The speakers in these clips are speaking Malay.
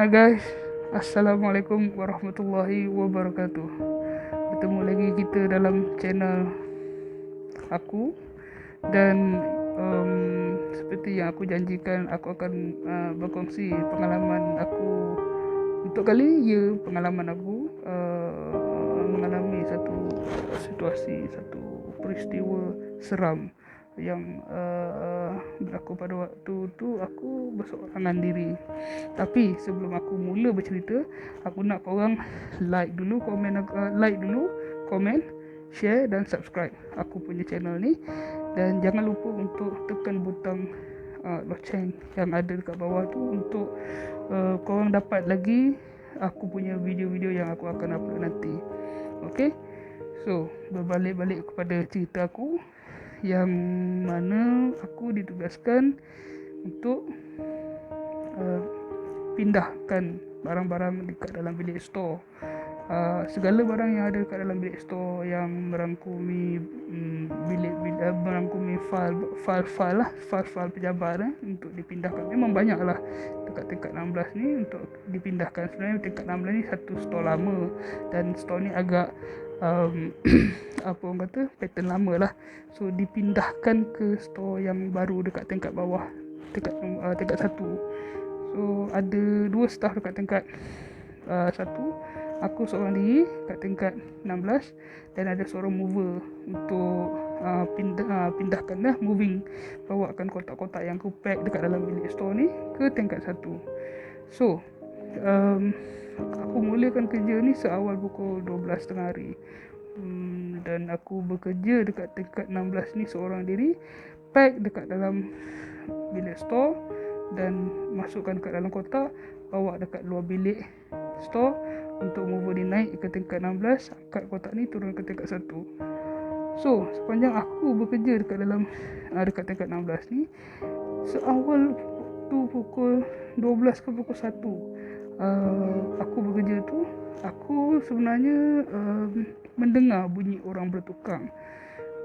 Hai guys, Assalamualaikum warahmatullahi wabarakatuh. Bertemu lagi kita dalam channel aku. Dan seperti yang aku janjikan, aku akan berkongsi pengalaman aku. Untuk kali ini, pengalaman aku mengalami satu situasi, satu peristiwa seram yang berlaku pada waktu tu. Aku berseorangan diri. Tapi sebelum aku mula bercerita, aku nak korang like dulu, komen, share dan subscribe aku punya channel ni. Dan jangan lupa untuk tekan butang loceng yang ada dekat bawah tu untuk korang dapat lagi aku punya video-video yang aku akan upload nanti. Okay, so berbalik kepada cerita aku, yang mana aku ditugaskan untuk pindahkan barang-barang dekat dalam bilik store. Segala barang yang ada dekat dalam bilik store yang merangkumi merangkumi file pejabat untuk dipindahkan. Memang banyaklah dekat tingkat 16 ni untuk dipindahkan. Sebenarnya tingkat 16 ni satu store lama, dan store ni agak apa orang kata, pattern lama lah. So dipindahkan ke store yang baru dekat tingkat bawah, tingkat 1. So ada 2 staff dekat tingkat 1. Aku seorang diri kat tingkat 16, dan ada seorang mover untuk pindahkan dah, bawakan kotak-kotak yang aku pack dekat dalam bilik store ni ke tingkat 1. So aku mulakan kerja ni seawal pukul 12.30 hari. Dan aku bekerja dekat tingkat 16 ni seorang diri, pack dekat dalam bilik store dan masukkan dekat dalam kotak, bawa dekat luar bilik store untuk mover dia naik ke tingkat 16, angkat kotak ni turun ke tingkat 1. So sepanjang aku bekerja dekat dalam dekat tingkat 16 ni, seawal tu pukul 12 ke pukul 1, aku bekerja tu, aku sebenarnya mendengar bunyi orang bertukang.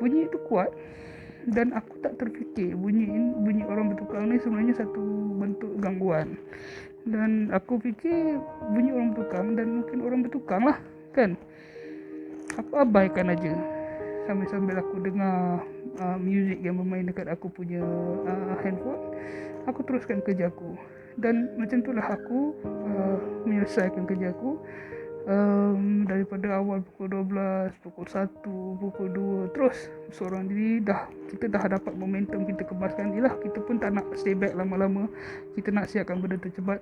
Bunyi itu kuat, dan aku tak terfikir bunyi orang bertukang ni sebenarnya satu bentuk gangguan. Dan aku fikir bunyi orang bertukang, dan mungkin orang bertukang lah kan. Aku abaikan aja sambil aku dengar music yang bermain dekat aku punya handphone. Aku teruskan kerja aku, dan macam itulah aku menyelesaikan kerja aku. Daripada awal pukul 12, pukul 1, pukul 2, terus seorang diri. Kita dah dapat momentum, kita kebaskan je lah. Kita pun tak nak stay back lama-lama, kita nak siapkan benda tu cepat.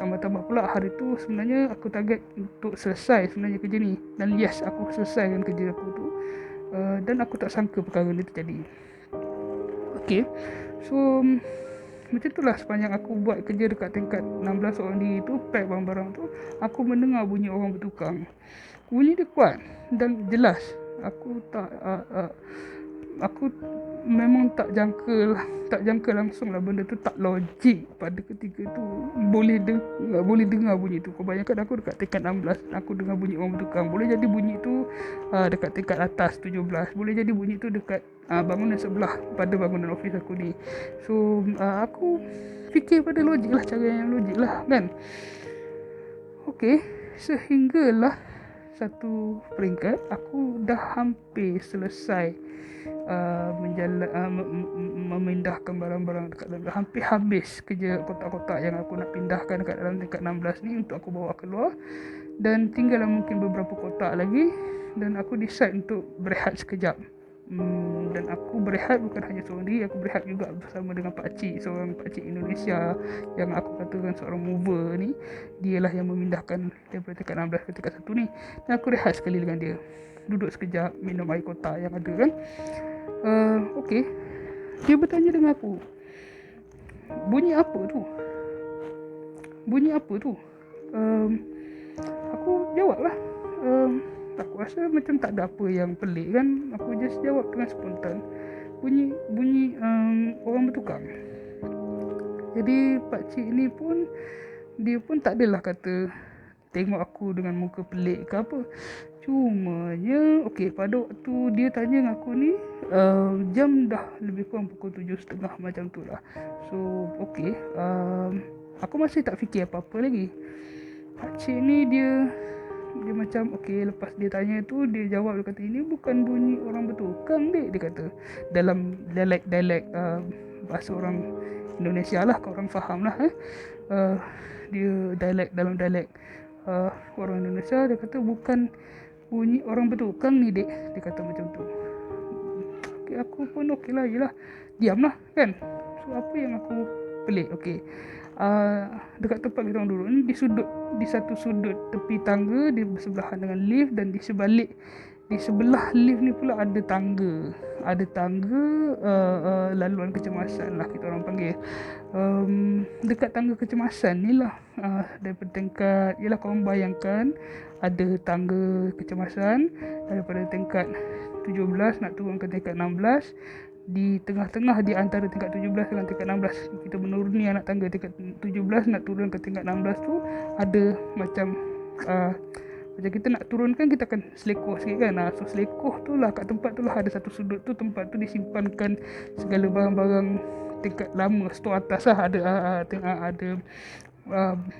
Tambah-tambah pula hari tu sebenarnya aku target untuk selesai sebenarnya kerja ni. Dan yes, aku selesaikan kerja aku tu. Dan aku tak sangka perkara ni terjadi. Okay, so macam itulah sepanjang aku buat kerja dekat tingkat 16 orang diri tu, pack barang-barang tu, aku mendengar bunyi orang bertukang. Bunyi dia kuat dan jelas. Aku memang tak jangka langsung lah, benda tu tak logik pada ketika tu. Boleh dengar bunyi tu. Kau bayangkan aku dekat tingkat 16, aku dengar bunyi orang bertukang. Boleh jadi bunyi tu dekat tingkat atas 17, boleh jadi bunyi tu dekat bangunan sebelah pada bangunan office aku ni. So aku fikir pada logik lah, cara yang logik lah kan. Okay, sehinggalah satu peringkat aku dah hampir selesai memindahkan barang-barang dekat dalam. Hampir habis kerja kotak-kotak yang aku nak pindahkan dekat dalam tingkat 16 ni untuk aku bawa keluar, dan tinggallah mungkin beberapa kotak lagi. Dan aku decide untuk berehat sekejap. Dan aku berehat bukan hanya seorang diri, aku berehat juga bersama dengan pakcik, seorang pakcik Indonesia yang aku katakan seorang mover ni. Dialah yang memindahkan daripada tingkat 16 ke tingkat 1 ni. Dan aku rehat sekali dengan dia, duduk sekejap, minum air kotak yang ada kan. Okay, dia bertanya dengan aku, bunyi apa tu? Aku jawab lah, aku rasa macam tak ada apa yang pelik kan. Aku just jawab dengan spontan, bunyi orang bertukang. Jadi pakcik ni pun, dia pun tak adalah kata tengok aku dengan muka pelik ke apa. Cumanya pada waktu dia tanya dengan aku ni, jam dah lebih kurang pukul 7.30 macam tu lah. So Aku masih tak fikir apa-apa lagi. Pakcik ni dia macam lepas dia tanya tu dia jawab, dia kata ini bukan bunyi orang bertukang dek, dia kata dalam dialek bahasa orang Indonesia lah, kau orang faham lah dia dalam dialek orang Indonesia. Dia kata bukan bunyi orang bertukang ni dek, dia kata macam tu. Aku pun lah, yelah, diam lah kan. So apa yang aku pelik, dekat tempat kita orang duduk ni, di satu sudut tepi tangga, di bersebelahan dengan lift, dan di sebelah lift ni pula ada tangga laluan kecemasan lah kita orang panggil. Dekat tangga kecemasan ni lah, daripada tingkat, yelah korang bayangkan ada tangga kecemasan daripada tingkat 17 nak turun ke tingkat 16. Di tengah-tengah di antara tingkat 17 dengan tingkat 16, kita menuruni anak tangga tingkat 17 nak turun ke tingkat 16 tu, ada macam kita nak turunkan, kita akan selekoh sikit kan. So selekoh tu lah, kat tempat tu lah ada satu sudut tu, tempat tu disimpankan segala barang-barang tingkat lama, stor atas lah. Ada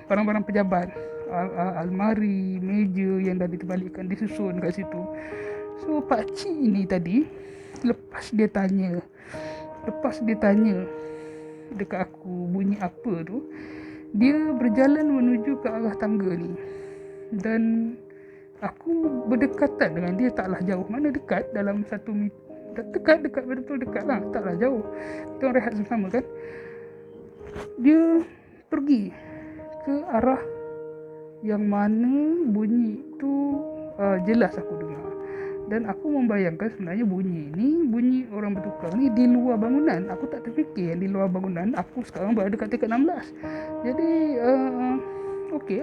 barang-barang pejabat, almari, meja yang dah diterbalikkan, disusun kat situ. So pakcik ni tadi, lepas dia tanya dekat aku bunyi apa tu, dia berjalan menuju ke arah tangga ni, dan aku berdekatan dengan dia. Taklah jauh, mana dekat, dalam 1 meter, dekat betul dekat lah, taklah jauh. Kita orang rehat sama-sama kan. Dia pergi ke arah yang mana bunyi tu jelas aku dengar. Dan aku membayangkan sebenarnya bunyi orang bertukang ni di luar bangunan. Aku tak terfikir yang di luar bangunan. Aku sekarang berada kat tingkat 16. Jadi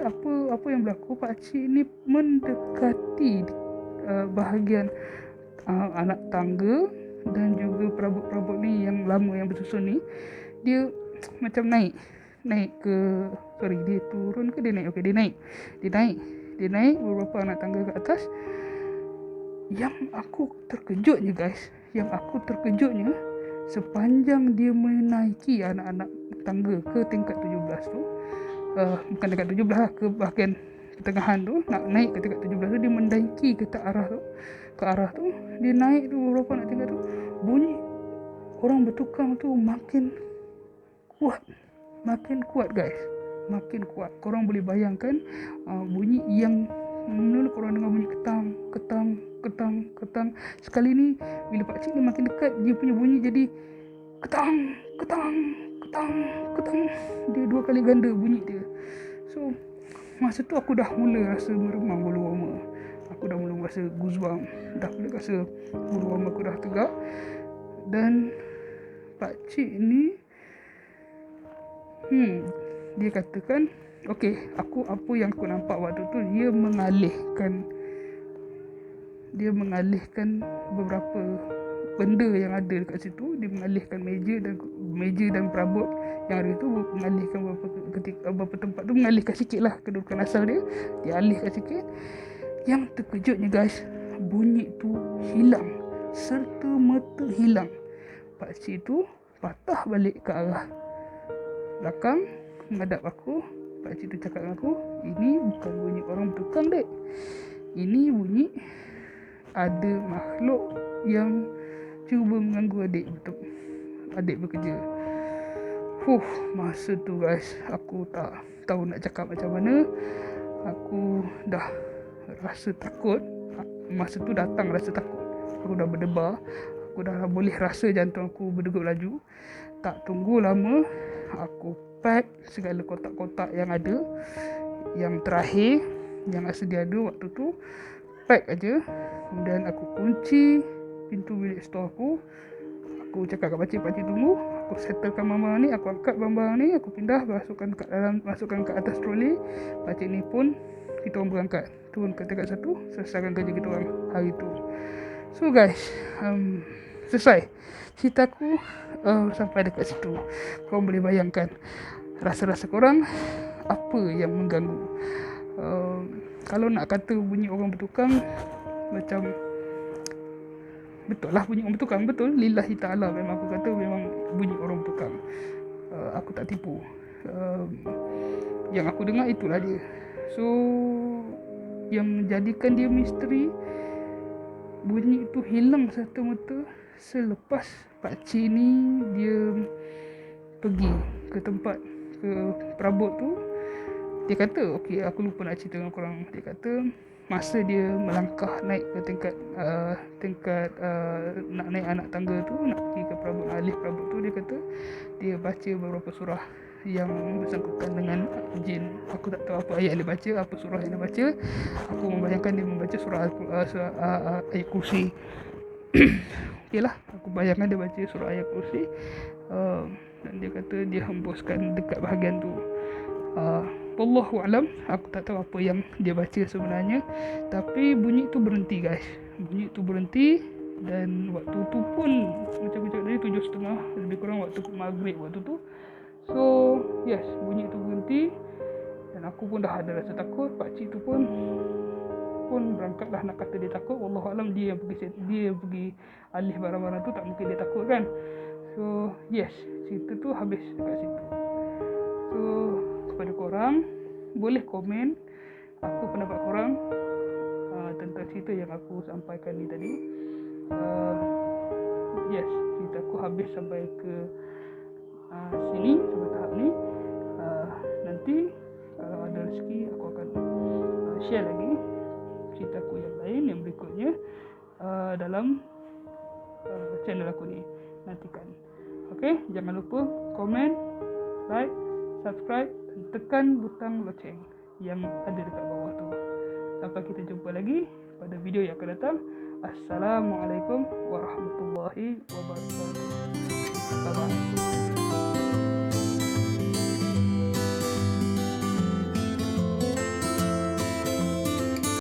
apa yang berlaku, pakcik ni mendekati bahagian anak tangga dan juga perabot-perabot ni yang lama yang bersusun ni. Dia macam naik ke, dia turun ke dia naik? Dia naik beberapa anak tangga ke atas. Yang aku terkejutnya, sepanjang dia menaiki anak-anak tangga ke tingkat 17 tu, bukan tingkat 17 lah, ke bahagian pertengahan tu, nak naik ke tingkat 17 tu, dia mendaiki ke arah tu, dia naik tu beberapa anak tangga tu, bunyi orang bertukang tu makin kuat guys, makin kuat. Korang boleh bayangkan bunyi yang mula korang dengar bunyi ketang. Sekali ni bila pakcik ni makin dekat, dia punya bunyi jadi ketang. Dia 2 kali ganda bunyi dia. So masa tu aku dah mula rasa meremang bulu roma. Aku dah mula rasa goosebump. Dah mula rasa bulu roma aku dah tegak. Dan pakcik ni dia katakan, apa yang aku nampak waktu tu, dia mengalihkan beberapa benda yang ada dekat situ. Dia mengalihkan meja dan perabot yang ada tu, mengalihkan beberapa tempat tu, mengalihkan sikit lah kedudukan asal dia alihkan sikit. Yang terkejutnya guys, bunyi tu hilang, serta-merta hilang. Pakcik tu patah balik ke arah belakang, menghadap aku. Pakcik tu cakap dengan aku, ini bukan bunyi orang bertukang dek, ini bunyi ada makhluk yang cuba mengganggu adik bekerja. Masa tu guys, aku tak tahu nak cakap macam mana. Aku dah rasa takut. Masa tu datang rasa takut. Aku dah berdebar. Aku dah boleh rasa jantung aku berdegup laju. Tak tunggu lama, aku pack segala kotak-kotak yang ada, yang terakhir, yang sedia ada waktu tu, pack aja. Kemudian aku kunci pintu bilik store aku. Aku cakap kat pakcik tunggu. Aku settlekan barang ni, aku angkat barang ni, aku pindah, masukkan ke atas troli. Pakcik ni pun, kita orang berangkat turun ke tingkat 1, selesaikan kerja kita orang hari tu. So guys, selesai ceritaku sampai dekat situ. Korang boleh bayangkan rasa-rasa korang apa yang mengganggu. Kalau nak kata bunyi orang bertukang, macam betul lah bunyi orang bertukang, betul, lillahi ta'ala, memang aku kata memang bunyi orang bertukang. Aku tak tipu. Yang aku dengar itulah dia. So yang menjadikan dia misteri, bunyi itu hilang serta-merta selepas pakcik ni dia pergi ke tempat, ke perabot tu. Dia kata, okey, aku lupa nak cerita dengan korang. Dia kata masa dia melangkah naik ke tingkat nak naik anak tangga tu, nak pergi ke perabot, alih perabot tu, dia kata dia baca beberapa surah yang bersangkutan dengan jin. Aku tak tahu apa ayat dia baca, apa surah yang dia baca. Aku membayangkan dia membaca ayat kursi. Okey lah, aku bayangkan dia baca surah ayat kursi. Dan dia kata dia hembuskan dekat bahagian tu. Wallahu alam, aku tak tahu apa yang dia baca sebenarnya, tapi bunyi tu berhenti guys. Bunyi tu berhenti, dan waktu tu pun macam aku cakap tadi 7.30 lebih kurang waktu maghrib waktu tu. So yes, bunyi tu berhenti dan aku pun dah ada rasa takut. Pakcik tu pun berangkatlah nak kata dia takut. Wallahu alam, dia pergi alih barang-barang tu, tak mungkin dia takut kan. So yes, cerita tu habis dekat situ. So kepada korang, boleh komen apa pendapat korang tentang cerita yang aku sampaikan ni tadi. Yes, cerita aku habis sampai ke sini, sampai tahap ni. Nanti kalau ada rezeki aku akan share lagi cerita aku yang lain, yang berikutnya dalam channel aku ni. Nantikan. Okay, jangan lupa komen, like, subscribe dan tekan butang loceng yang ada dekat bawah tu. Sampai kita jumpa lagi pada video yang akan datang. Assalamualaikum warahmatullahi wabarakatuh.